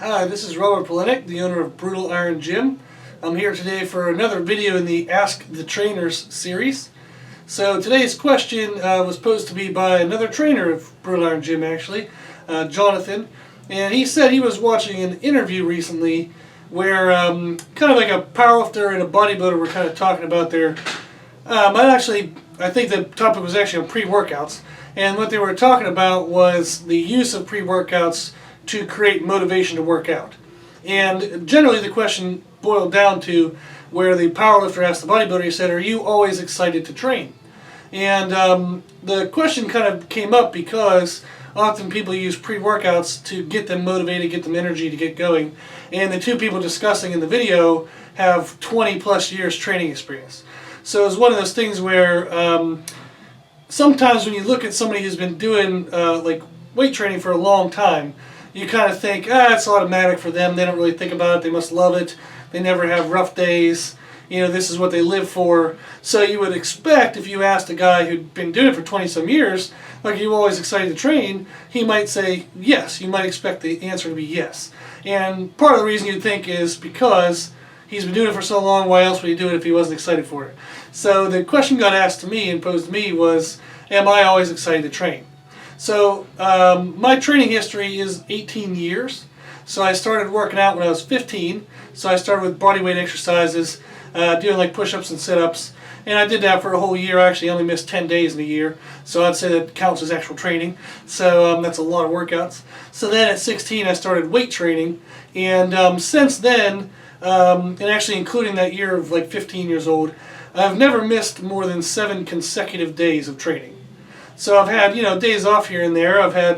Hi, this is Robert Polinick, the owner of Brutal Iron Gym. I'm here today for another video in the Ask the Trainers series. So today's question was posed to me by another trainer of Brutal Iron Gym, actually, Jonathan. And he said he was watching an interview recently where kind of like a powerlifter and a bodybuilder were kind of talking about their... I think the topic was actually on pre-workouts. And what they were talking about was the use of pre-workouts to create motivation to work out. And generally the question boiled down to where the powerlifter asked the bodybuilder, he said, "Are you always excited to train?" And the question kind of came up because often people use pre-workouts to get them motivated, get them energy to get going. And the two people discussing in the video have 20 plus years training experience. So it's one of those things where sometimes when you look at somebody who's been doing like weight training for a long time, you kind of think, it's automatic for them. They don't really think about it. They must love it. They never have rough days. You know, this is what they live for. So you would expect if you asked a guy who'd been doing it for 20 some years, like, "Are you always excited to train?" he might say yes. You might expect the answer to be yes. And part of the reason you'd think is because he's been doing it for so long, why else would he do it if he wasn't excited for it? So the question got asked to me and posed to me was, am I always excited to train? So my training history is 18 years. So I started working out when I was 15. So I started with bodyweight exercises, doing like push-ups and sit-ups. And I did that for a whole year. I actually only missed 10 days in a year. So I'd say that counts as actual training. So that's a lot of workouts. So then at 16 I started weight training. And since then, and actually including that year of like 15 years old, I've never missed more than 7 consecutive days of training. So I've had, days off here and there. I've had,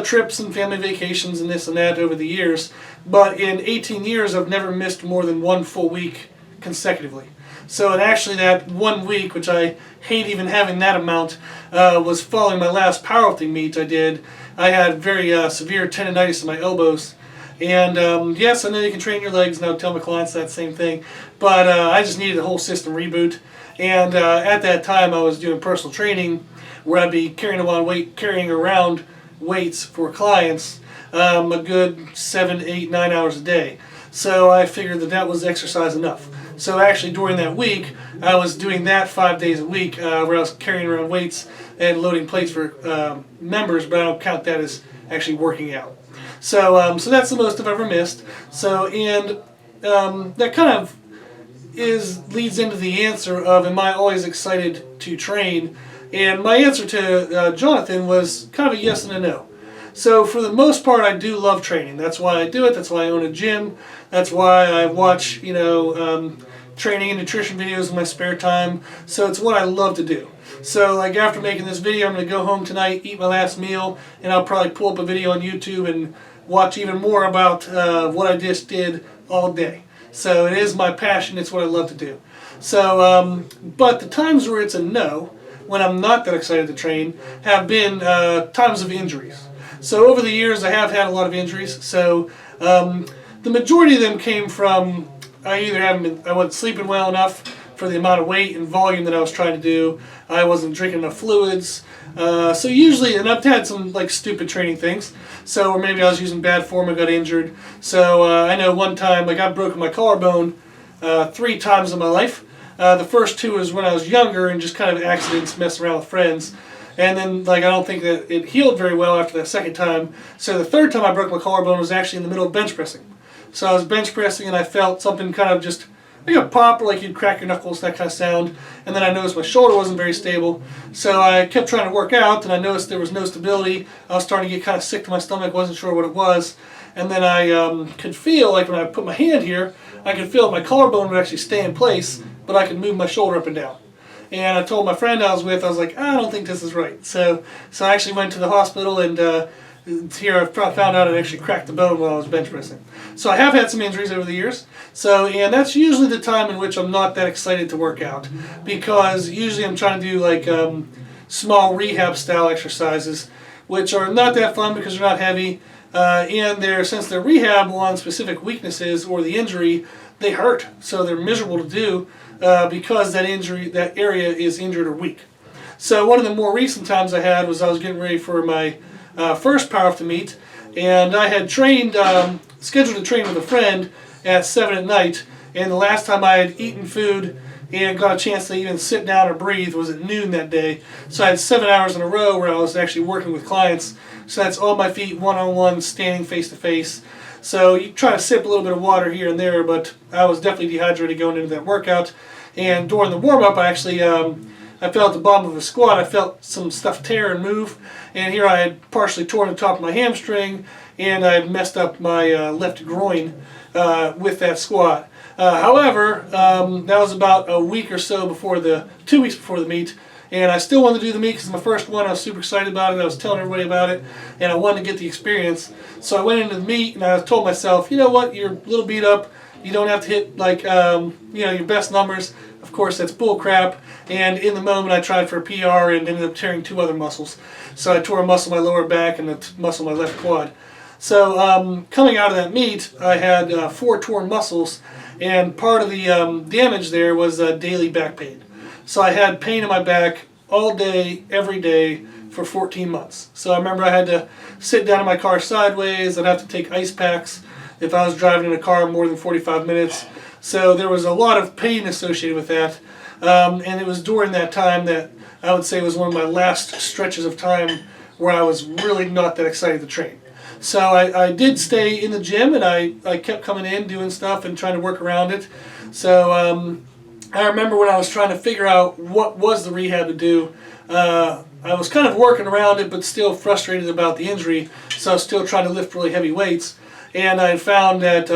trips and family vacations and this and that over the years. But in 18 years, I've never missed more than 1 full week consecutively. So, and actually that 1 week, which I hate even having that amount, was following my last powerlifting meet I did. I had very severe tendonitis in my elbows. And yes, I know you can train your legs, and I would tell my clients that same thing. But I just needed a whole system reboot. And at that time, I was doing personal training, where I'd be carrying around weights for clients a good 7, 8, 9 hours a day. So I figured that was exercise enough. So actually during that week, I was doing that 5 days a week, where I was carrying around weights and loading plates for members, but I don't count that as actually working out. So that's the most I've ever missed. So, and that kind of leads into the answer of, am I always excited to train? And my answer to Jonathan was kind of a yes and a no. So for the most part, I do love training. That's why I do it. That's why I own a gym. That's why I watch, training and nutrition videos in my spare time. So it's what I love to do. So like after making this video, I'm going to go home tonight, eat my last meal, and I'll probably pull up a video on YouTube and watch even more about what I just did all day. So it is my passion. It's what I love to do. So, but the times where it's a no, when I'm not that excited to train, have been times of injuries. So over the years I have had a lot of injuries. So the majority of them came from I wasn't sleeping well enough for the amount of weight and volume that I was trying to do. I wasn't drinking enough fluids. So usually, and I've had some like stupid training things. So or maybe I was using bad form and got injured. So I know one time like I've broken my collarbone 3 times in my life. The first 2 was when I was younger and just kind of accidents, messing around with friends. And then like I don't think that it healed very well after that second time. So the third time I broke my collarbone was actually in the middle of bench pressing. So I was bench pressing and I felt something kind of just like a pop, or like you'd crack your knuckles, that kind of sound. And then I noticed my shoulder wasn't very stable. So I kept trying to work out and I noticed there was no stability. I was starting to get kind of sick to my stomach, wasn't sure what it was. And then I could feel, like when I put my hand here, I could feel my collarbone would actually stay in place, but I could move my shoulder up and down. And I told my friend I was with, I was like, I don't think this is right. So I actually went to the hospital, and here I found out I actually cracked the bone while I was bench pressing. So I have had some injuries over the years. So, and that's usually the time in which I'm not that excited to work out, because usually I'm trying to do like small rehab style exercises, which are not that fun because they're not heavy. And since they're rehab on specific weaknesses or the injury, they hurt. So they're miserable to do because that area is injured or weak. So one of the more recent times I had was I was getting ready for my first powerlifting meet, And I had trained, scheduled to train with a friend at 7 at night, and the last time I had eaten food and got a chance to even sit down or breathe was at noon that day. So I had 7 hours in a row where I was actually working with clients. So that's on my feet, one-on-one, standing face-to-face. So you try to sip a little bit of water here and there, but I was definitely dehydrated going into that workout. And during the warm-up, I actually I felt at the bottom of a squat, I felt some stuff tear and move. And here I had partially torn the top of my hamstring, and I had messed up my left groin with that squat. However, that was about a week or so before 2 weeks before the meet, and I still wanted to do the meet because it's my first one. I was super excited about it. I was telling everybody about it, and I wanted to get the experience. So I went into the meet, and I told myself, you know what, you're a little beat up. You don't have to hit like your best numbers. Of course, that's bull crap. And in the moment, I tried for a PR and ended up tearing 2 other muscles. So I tore a muscle in my lower back and a muscle in my left quad. So coming out of that meet, I had 4 torn muscles, and part of the damage there was daily back pain. So I had pain in my back all day, every day for 14 months. So I remember I had to sit down in my car sideways. I'd have to take ice packs if I was driving in a car more than 45 minutes. So there was a lot of pain associated with that. And it was during that time that I would say was one of my last stretches of time where I was really not that excited to train. So I did stay in the gym, and I kept coming in, doing stuff, and trying to work around it. So I remember when I was trying to figure out what was the rehab to do, I was kind of working around it, but still frustrated about the injury. So I was still trying to lift really heavy weights. And I found that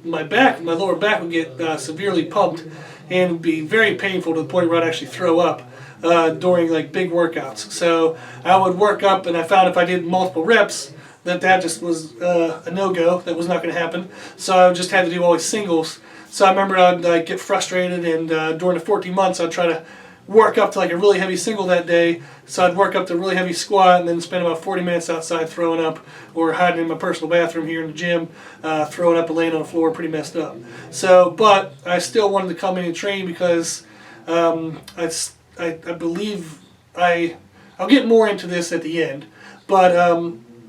my lower back would get severely pumped and would be very painful to the point where I'd actually throw up during like big workouts. So I would work up, and I found if I did multiple reps, that just was a no-go. That was not going to happen. So I just had to do always singles. So I remember I'd get frustrated, and during the 14 months I'd try to work up to like a really heavy single that day. So I'd work up to a really heavy squat and then spend about 40 minutes outside throwing up, or hiding in my personal bathroom here in the gym, throwing up and laying on the floor pretty messed up. So, but I still wanted to come in and train because I believe I'll get more into this at the end, but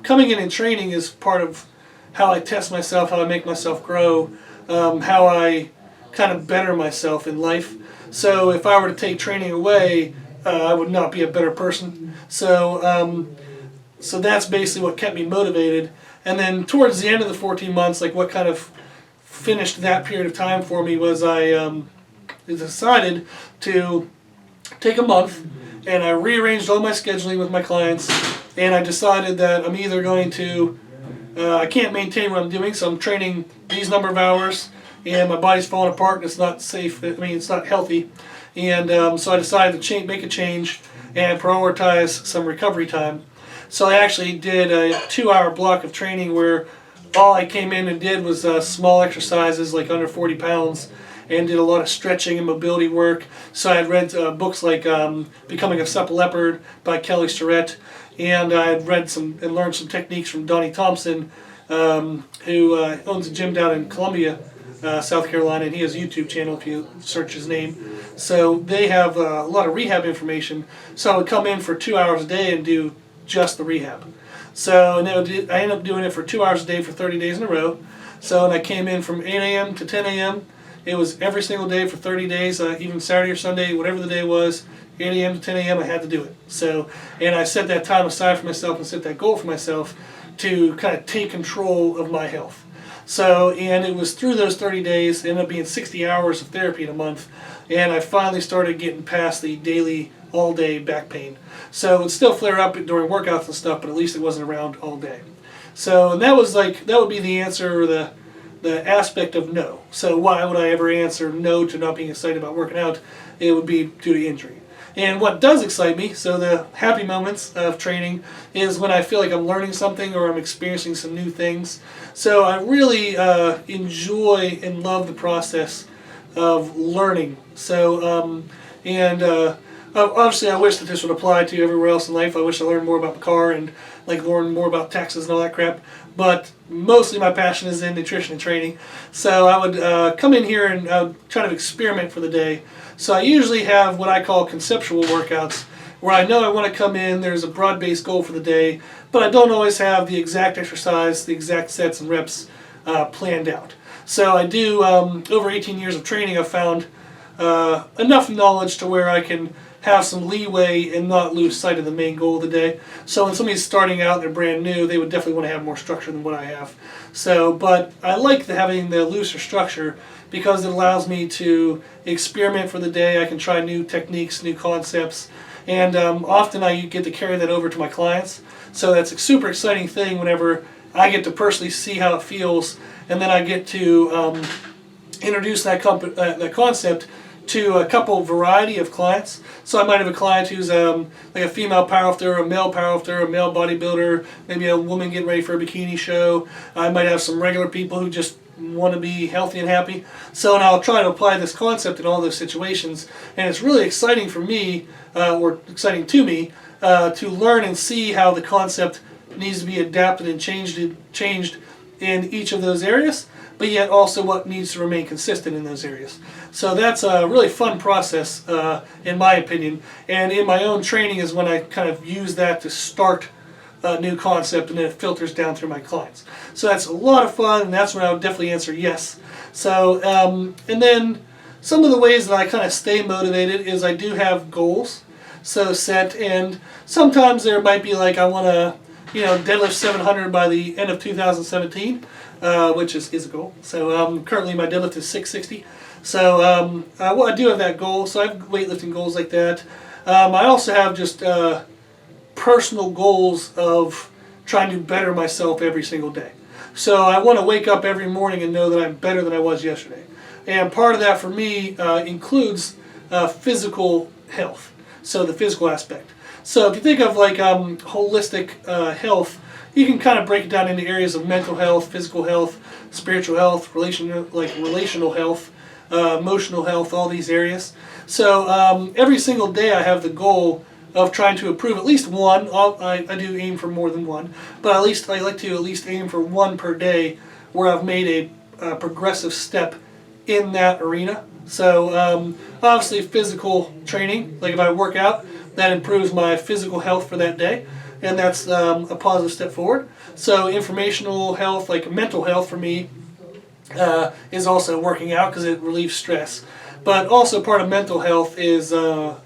coming in and training is part of how I test myself, how I make myself grow, how I kind of better myself in life. So if I were to take training away, I would not be a better person. So so that's basically what kept me motivated. And then towards the end of the 14 months, like what kind of finished that period of time for me was I decided to take a month, and I rearranged all my scheduling with my clients, and I decided that I'm either going to, I can't maintain what I'm doing, so I'm training these number of hours, and my body's falling apart, and it's not safe, it's not healthy. And so I decided to make a change and prioritize some recovery time. So I actually did a 2-hour block of training where all I came in and did was small exercises like under 40 pounds, and did a lot of stretching and mobility work. So I had read books like Becoming a Supple Leopard by Kelly Starrett, and I had read and learned some techniques from Donnie Thompson, who owns a gym down in Columbia, South Carolina, and he has a YouTube channel if you search his name. So they have a lot of rehab information. So I would come in for 2 hours a day and do just the rehab. So and I ended up doing it for 2 hours a day for 30 days in a row. So and I came in from 8 a.m. to 10 a.m. It was every single day for 30 days, even Saturday or Sunday, whatever the day was, 8 a.m. to 10 a.m. I had to do it. So, and I set that time aside for myself and set that goal for myself to kind of take control of my health. So, and it was through those 30 days, it ended up being 60 hours of therapy in a month, and I finally started getting past the daily, all-day back pain. So it would still flare up during workouts and stuff, but at least it wasn't around all day. So, and that would be the answer, or the aspect of no. So why would I ever answer no to not being excited about working out? It would be due to injury. And what does excite me, so the happy moments of training, is when I feel like I'm learning something or I'm experiencing some new things. So I really enjoy and love the process of learning. So, obviously I wish that this would apply to everywhere else in life. I wish I learned more about the car and like learn more about taxes and all that crap. But mostly my passion is in nutrition and training. So I would come in here and I would try to experiment for the day. So I usually have what I call conceptual workouts, where I know I want to come in, there's a broad-based goal for the day, but I don't always have the exact exercise, the exact sets and reps planned out. So I do, over 18 years of training, I've found enough knowledge to where I can have some leeway and not lose sight of the main goal of the day. So when somebody's starting out, they're brand new, they would definitely want to have more structure than what I have. So, but I like having the looser structure because it allows me to experiment for the day. I can try new techniques, new concepts, and often I get to carry that over to my clients. So that's a super exciting thing whenever I get to personally see how it feels, and then I get to introduce that concept to a couple variety of clients. So I might have a client who's like a female powerlifter, a male bodybuilder, maybe a woman getting ready for a bikini show. I might have some regular people who just want to be healthy and happy. So and I'll try to apply this concept in all those situations, and it's really exciting for me, or exciting to me, to learn and see how the concept needs to be adapted and changed in each of those areas, but yet also what needs to remain consistent in those areas. So that's a really fun process, in my opinion, and in my own training is when I kind of use that to start a new concept, and then it filters down through my clients. So that's a lot of fun, and that's when I would definitely answer yes. So, and then some of the ways that I kind of stay motivated is I do have goals so set, and sometimes there might be like I want to deadlift 700 by the end of 2017, which is a goal. So currently my deadlift is 660. So well, I do have that goal. So I have weightlifting goals like that. I also have just personal goals of trying to better myself every single day. So I want to wake up every morning and know that I'm better than I was yesterday. And part of that for me includes physical health. So the physical aspect. So if you think of like holistic health, you can kind of break it down into areas of mental health, physical health, spiritual health, relational health, emotional health, all these areas. So every single day I have the goal of trying to improve at least one. I do aim for more than one, but at least I like to at least aim for one per day where I've made a progressive step in that arena. So obviously physical training, like if I work out, that improves my physical health for that day, and that's a positive step forward. So informational health, like mental health for me, is also working out because it relieves stress. But also part of mental health is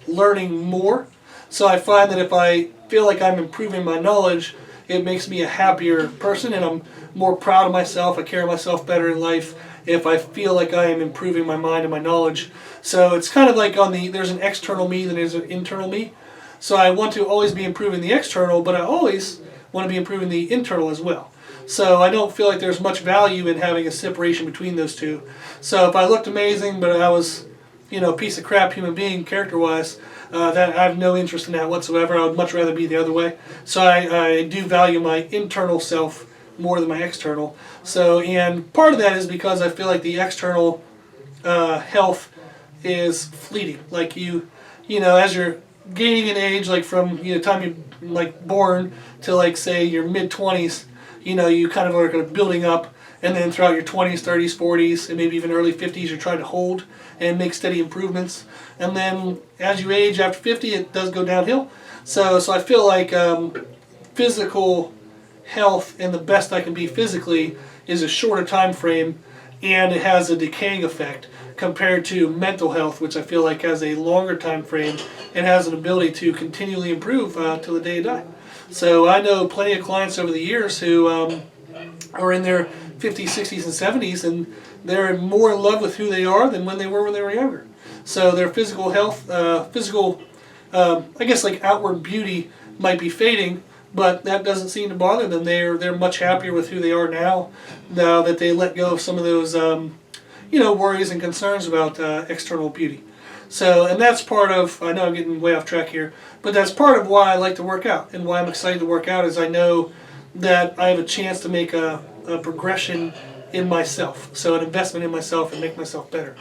learning more. So I find that if I feel like I'm improving my knowledge, it makes me a happier person, and I'm more proud of myself. I carry myself better in life if I feel like I am improving my mind and my knowledge. So it's kind of like there's an external me, then there's an internal me. So I want to always be improving the external, but I always want to be improving the internal as well. So I don't feel like there's much value in having a separation between those two. So if I looked amazing, but I was, a piece of crap human being character-wise, that I have no interest in that whatsoever. I would much rather be the other way. So I do value my internal self more than my external. So, and part of that is because I feel like the external health is fleeting. Like as you're gaining in age, like from the time you're like born to like say your mid-20s, you kind of are building up, and then throughout your 20s, 30s, 40s, and maybe even early 50s, you're trying to hold and make steady improvements. And then as you age after 50, it does go downhill. So I feel like physical health and the best I can be physically is a shorter time frame, and it has a decaying effect compared to mental health, which I feel like has a longer time frame and has an ability to continually improve till the day you die. So I know plenty of clients over the years who are in their 50s, 60s, and 70s, and they're more in love with who they are than when they were younger. So their physical health, I guess like outward beauty might be fading, but that doesn't seem to bother them. They're much happier with who they are now that they let go of some of those worries and concerns about external beauty. So, and that's part of, I know I'm getting way off track here, but that's part of why I like to work out, and why I'm excited to work out is I know that I have a chance to make a progression in myself, so an investment in myself and make myself better.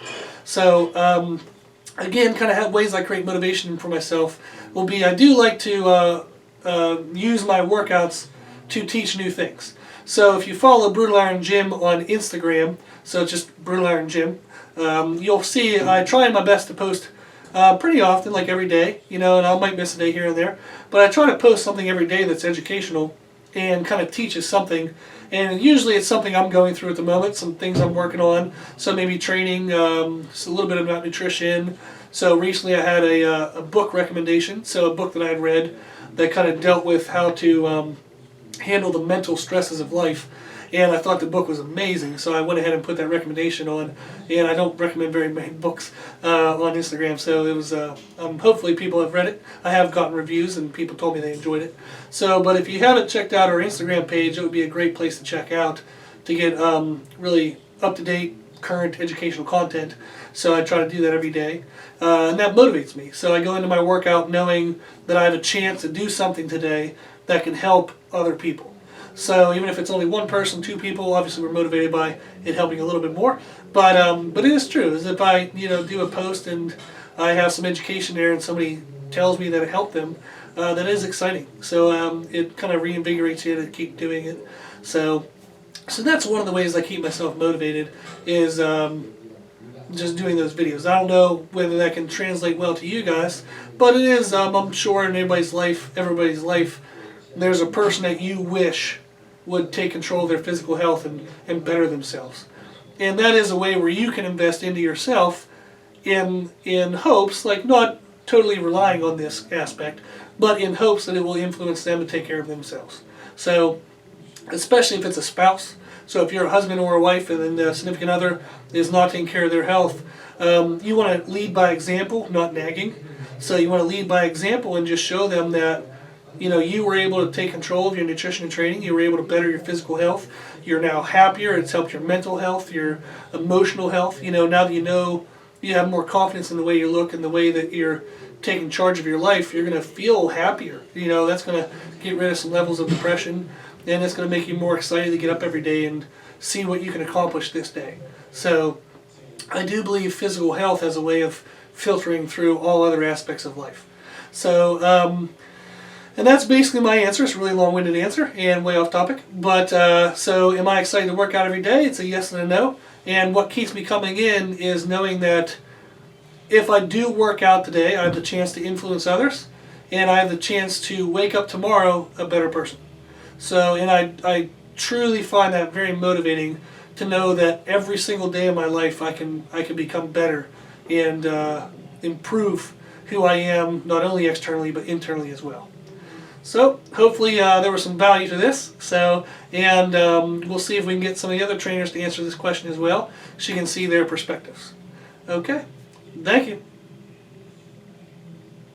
So again, kind of have ways I create motivation for myself will be, I do like to use my workouts to teach new things. So if you follow Brutal Iron Gym on Instagram, so it's just Brutal Iron Gym, you'll see I try my best to post pretty often, like every day, and I might miss a day here and there. But I try to post something every day that's educational and kind of teaches something. And usually it's something I'm going through at the moment, some things I'm working on. So maybe training, just a little bit about nutrition. So recently I had a book recommendation, so a book that I had read that kind of dealt with how to handle the mental stresses of life. And I thought the book was amazing, so I went ahead and put that recommendation on. And I don't recommend very many books on Instagram, so it was. Hopefully, people have read it. I have gotten reviews, and people told me they enjoyed it. So, but if you haven't checked out our Instagram page, it would be a great place to check out to get really up-to-date, current educational content. So I try to do that every day, and that motivates me. So I go into my workout knowing that I have a chance to do something today that can help other people. So even if it's only one person, two people, obviously we're motivated by it helping a little bit more. But it is true. Is if I do a post and I have some education there and somebody tells me that it helped them, that is exciting. So it kind of reinvigorates you to keep doing it. So that's one of the ways I keep myself motivated is just doing those videos. I don't know whether that can translate well to you guys, but it is. I'm sure in everybody's life, there's a person that you wish would take control of their physical health and better themselves. And that is a way where you can invest into yourself in hopes, like not totally relying on this aspect, but in hopes that it will influence them to take care of themselves. So, especially if it's a spouse. So if you're a husband or a wife and then the significant other is not taking care of their health, you want to lead by example, not nagging. So you want to lead by example and just show them that you were able to take control of your nutrition and training. You were able to better your physical health. You're now happier. It's helped your mental health, your emotional health. Now that you have more confidence in the way you look and the way that you're taking charge of your life, you're going to feel happier. That's going to get rid of some levels of depression, and it's going to make you more excited to get up every day and see what you can accomplish this day. So I do believe physical health has a way of filtering through all other aspects of life. So, and that's basically my answer. It's a really long-winded answer and way off topic. But so am I excited to work out every day? It's a yes and a no. And what keeps me coming in is knowing that if I do work out today, I have the chance to influence others, and I have the chance to wake up tomorrow a better person. So, and I truly find that very motivating to know that every single day of my life I can become better and improve who I am, not only externally but internally as well. So hopefully there was some value to this. So, and we'll see if we can get some of the other trainers to answer this question as well, so you can see their perspectives. Okay, thank you.